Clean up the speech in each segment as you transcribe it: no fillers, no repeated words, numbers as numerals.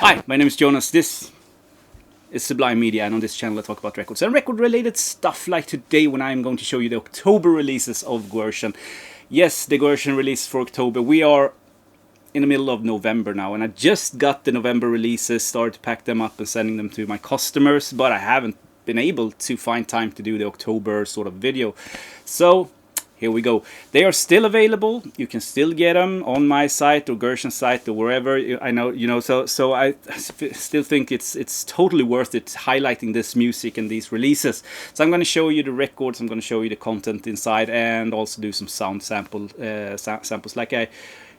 Hi, my name is Jonas. This is Sublime Media, and on this channel I talk about records and record-related stuff, like today when I'm going to show you the October releases of Guerssen. Yes, the Guerssen release for October. We are in the middle of November now, and I just got the November releases, started to pack them up and sending them to my customers, but I haven't been able to find time to do the October sort of video. So here we go. They are still available. You can still get them on my site or Guerssen site or wherever. I know, you know. So I still think it's totally worth it highlighting this music and these releases. So I'm going to show you the records. I'm going to show you the content inside, and also do some sound samples like I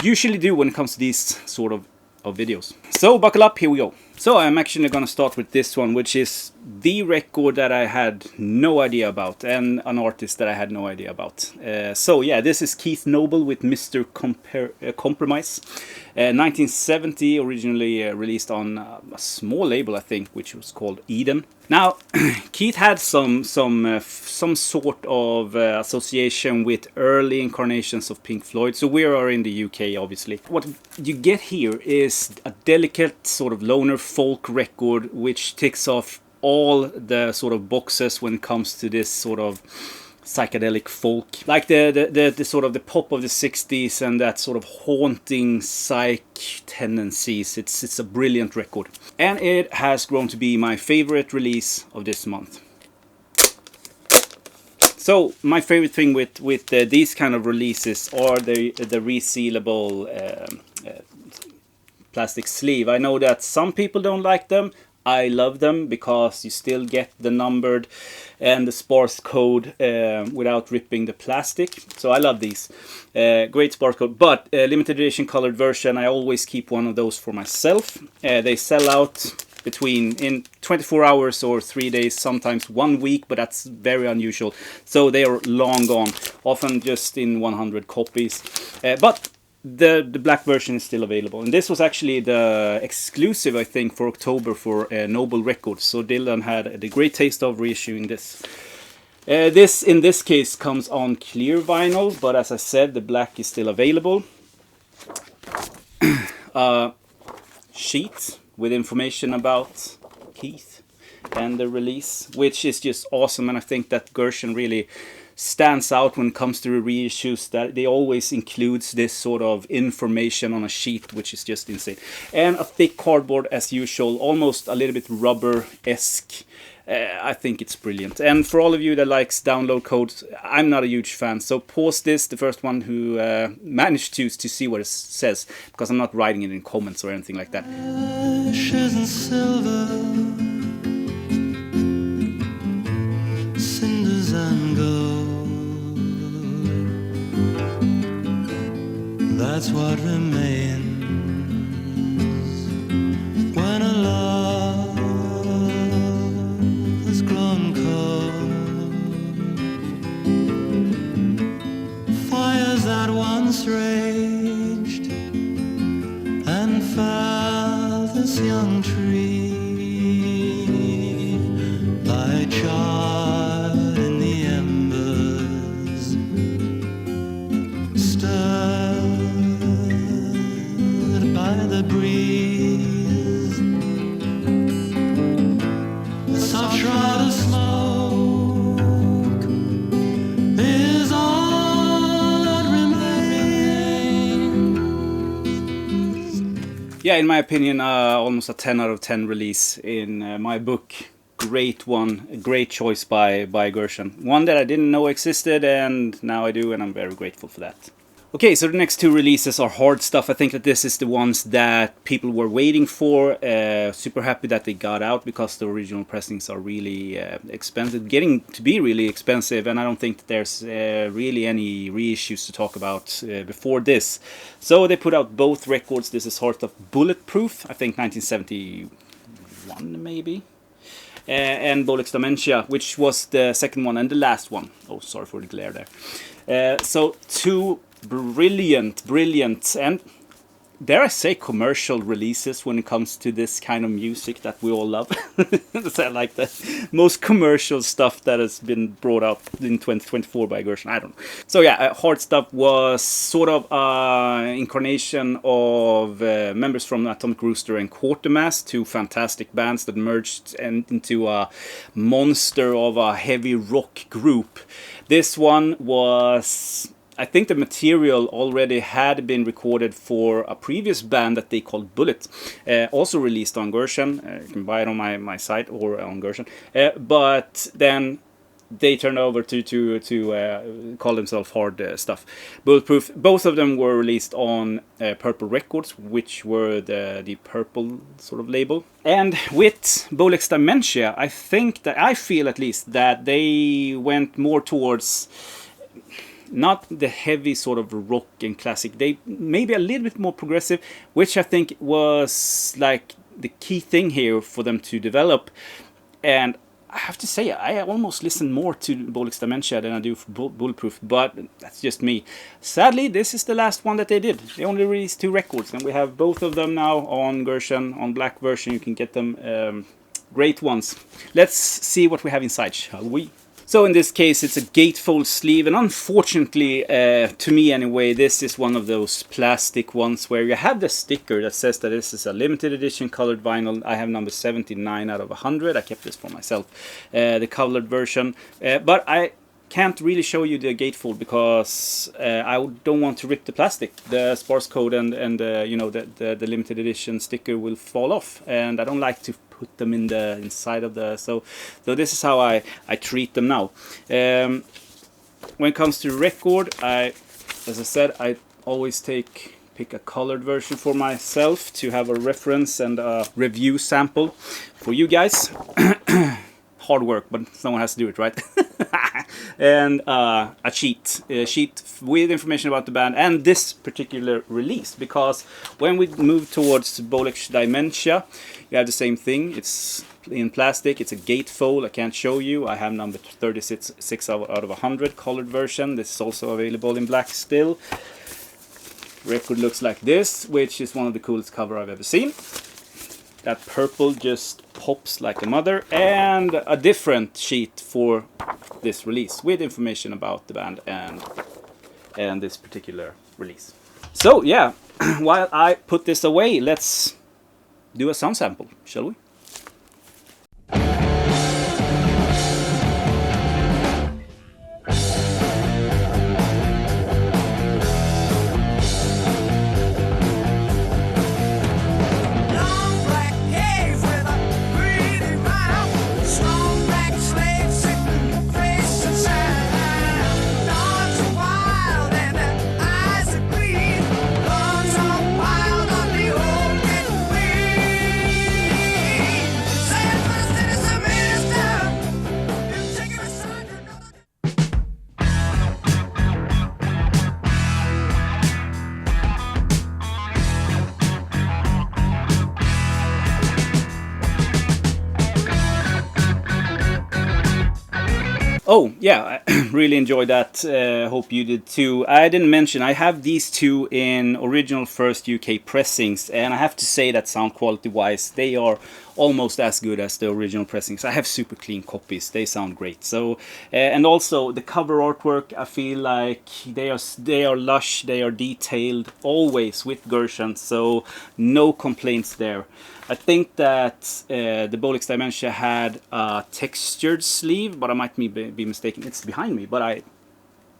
usually do when it comes to these sort of videos. So buckle up. Here we go. So I'm actually going to start with this one, which is the record that I had no idea about, and an artist that I had no idea about. So yeah, this is Keith Noble with Mr. Compromise. 1970, originally released on a small label, I think, which was called Eden. Now, Keith had some sort of association with early incarnations of Pink Floyd. So we are in the UK, obviously. What you get here is a delicate sort of loner folk record, which ticks off all the sort of boxes when it comes to this sort of psychedelic folk, like the sort of the pop of the 60s and that sort of haunting psych tendencies. It's a brilliant record, and it has grown to be my favorite release of this month. So my favorite thing with these kind of releases are the resealable plastic sleeve. I know that some people don't like them. I love them because you still get the numbered and the sparse code without ripping the plastic. So I love these. Great sparse code, but limited edition colored version, I always keep one of those for myself. They sell out in 24 hours or 3 days, sometimes 1 week, but that's very unusual. So they are long gone, often just in 100 copies. But the black version is still available, and this was actually the exclusive, I think, for October for Noble Records. So Dylan had the great taste of reissuing this. This in this case comes on clear vinyl, but as I said, the black is still available. Sheet with information about Keith and the release, which is just awesome, and I think that Guerssen really stands out when it comes to the reissues, that they always includes this sort of information on a sheet, which is just insane. And a thick cardboard as usual, almost a little bit rubber-esque. I think it's brilliant. And for all of you that likes download codes, I'm not a huge fan, so pause this, the first one who managed to see what it says, because I'm not writing it in comments or anything like that. Ashes and silver, cinders and gold, that's what remains when a love has grown cold. Fires that once raged and fell this young tree lie charred in the embers, stirred by the breeze. The soft shroud of smoke is all that remains. Yeah, in my opinion, almost a 10 out of 10 release in my book. Great one, a great choice by Guerssen. One that I didn't know existed, and now I do, and I'm very grateful for that. Okay, so the next two releases are hard stuff. I think that this is the ones that people were waiting for. Super happy that they got out, because the original pressings are really expensive, getting to be really expensive, and I don't think that there's really any reissues to talk about before this. So they put out both records. This is Heart of Bulletproof, I think 1971 maybe. And Bolex Dementia, which was the second one and the last one. Oh, sorry for the glare there. So two brilliant, and dare I say, commercial releases when it comes to this kind of music that we all love. So like the most commercial stuff that has been brought out in 2024 by Guerssen. I don't know. So yeah, Hard Stuff was sort of an incarnation of members from Atomic Rooster and Quatermass, two fantastic bands that merged into a monster of a heavy rock group. This one was, I think the material already had been recorded for a previous band that they called Bullet, also released on Guerssen. You can buy it on my site or on Guerssen. But then they turned over to call themselves Hard Stuff. Bulletproof, both of them were released on Purple Records, which were the Purple sort of label. And with Bolex Dementia, I think that, I feel at least, that they went more towards not the heavy sort of rock and classic. They maybe a little bit more progressive, which I think was like the key thing here for them to develop. And I have to say, I almost listen more to Bolex Dementia than I do for Bulletproof, but that's just me. Sadly, this is the last one that they did. They only released 2 records, and we have both of them now on Guerssen, on black version. You can get them, great ones. Let's see what we have inside, shall we? So in this case, it's a gatefold sleeve, and unfortunately, to me anyway, this is one of those plastic ones where you have the sticker that says that this is a limited edition colored vinyl. I have number 79 out of 100. I kept this for myself, the colored version, but I can't really show you the gatefold because I don't want to rip the plastic. The sparse code and you know, the limited edition sticker will fall off, and I don't like to put them in the inside of the, so this is how I treat them now. When it comes to record, as I said, I always pick a colored version for myself to have a reference and a review sample for you guys. Hard work, but someone has to do it, right? And a sheet with information about the band and this particular release, because when we move towards Bolex Dementia, you have the same thing. It's in plastic, it's a gatefold. I can't show you. I have number 36 out of 100 colored version. This is also available in black still. Record looks like this, which is one of the coolest cover I've ever seen. That purple just pops like a mother, and a different sheet for this release with information about the band and this particular release. So yeah, while I put this away, let's do a sound sample, shall we? Oh yeah, I really enjoyed that. Hope you did too. I didn't mention, I have these two in original first UK pressings, and I have to say that sound quality wise, they are almost as good as the original pressings. I have super clean copies. They sound great. So and also the cover artwork, I feel like they are lush, they are detailed, always with Guerssen, so no complaints there. I think that the Bolex Dementia had a textured sleeve, but I might be mistaken. It's behind me, but I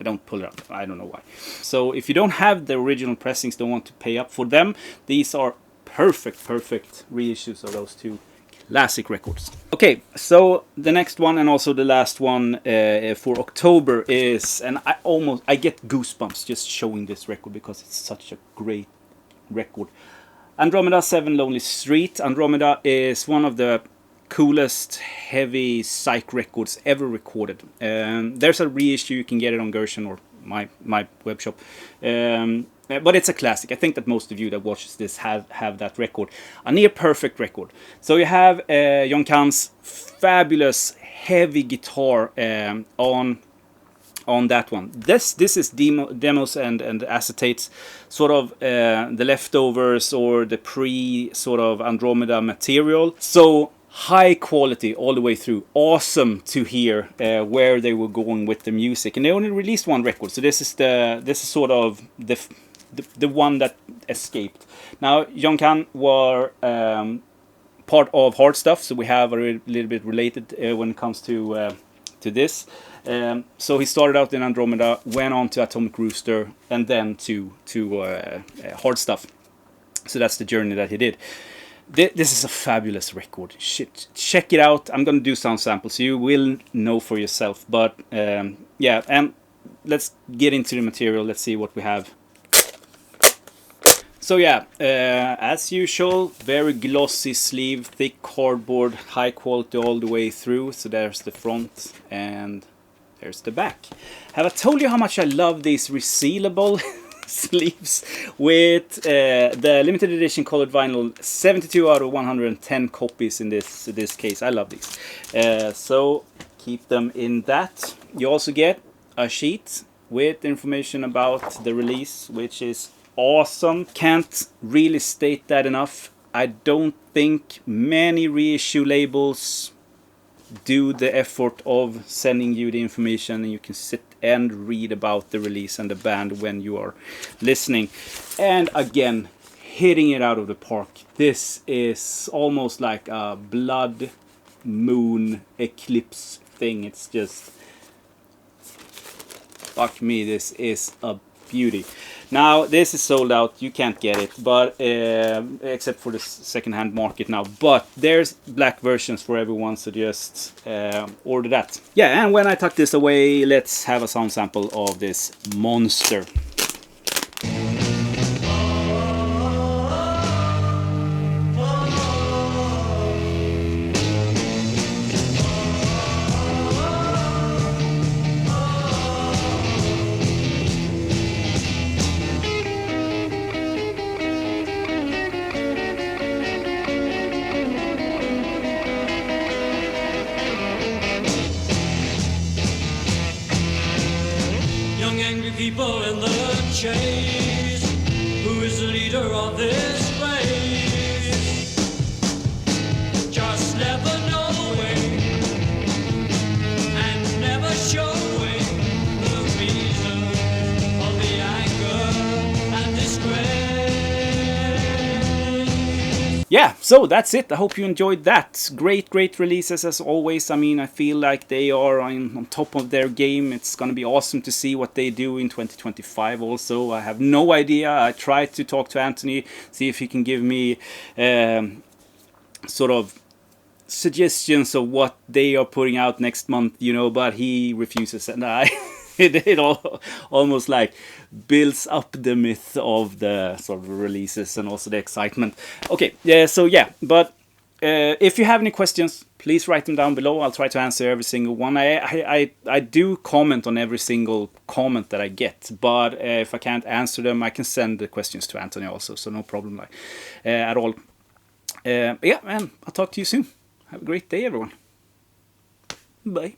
don't pull it up. I don't know why. So if you don't have the original pressings, don't want to pay up for them, these are perfect reissues of those two classic records. Okay, so the next one and also the last one for October is, and I get goosebumps just showing this record because it's such a great record. Andromeda 7 Lonely Street. Andromeda is one of the coolest heavy psych records ever recorded. There's a reissue, you can get it on Guerssen or my web shop. But it's a classic. I think that most of you that watches this have that record. A near perfect record. So you have Jon Kahn's fabulous heavy guitar on on that one. This is demos and acetates, sort of the leftovers or the pre sort of Andromeda material. So high quality all the way through. Awesome to hear where they were going with the music, and they only released one record. So this is sort of the one that escaped. Now John Kahn were part of Hard Stuff, so we have a little bit related when it comes to this. So he started out in Andromeda, went on to Atomic Rooster, and then to Hard Stuff. So that's the journey that he did. This is a fabulous record. Shit, check it out. I'm gonna do some samples, so you will know for yourself. But yeah, and let's get into the material. Let's see what we have. So yeah, as usual, very glossy sleeve, thick cardboard, high quality all the way through. So there's the front and there's the back. Have I told you how much I love these resealable sleeves with the limited edition colored vinyl? 72 out of 110 copies in this case. I love these. So keep them in that. You also get a sheet with information about the release, which is awesome. Can't really state that enough. I don't think many reissue labels do the effort of sending you the information and you can sit and read about the release and the band when you are listening. And again, hitting it out of the park. This is almost like a blood moon eclipse thing. It's just, fuck me, this is a beauty. Now this is sold out, you can't get it, but except for the second-hand market now. But there's black versions for everyone, so just order that. Yeah, and when I tuck this away, let's have a sound sample of this monster. Young angry people in the chase. Who is the leader of this race? Just never knowing and never showing the reason of the anger and disgrace. Yeah, so that's it. I hope you enjoyed that. Great releases as always. I mean, I feel like they are on top of their game. It's gonna be awesome to see what they do in 2025 also. I have no idea. I tried to talk to Anthony, see if he can give me sort of suggestions of what they are putting out next month, you know, but he refuses, and it almost like builds up the myth of the sort of releases and also the excitement. Okay, yeah, so yeah, but if you have any questions, please write them down below. I'll try to answer every single one. I do comment on every single comment that I get, but if I can't answer them, I can send the questions to Anthony also, so no problem at all. Yeah, and I'll talk to you soon. Have a great day, everyone. Bye.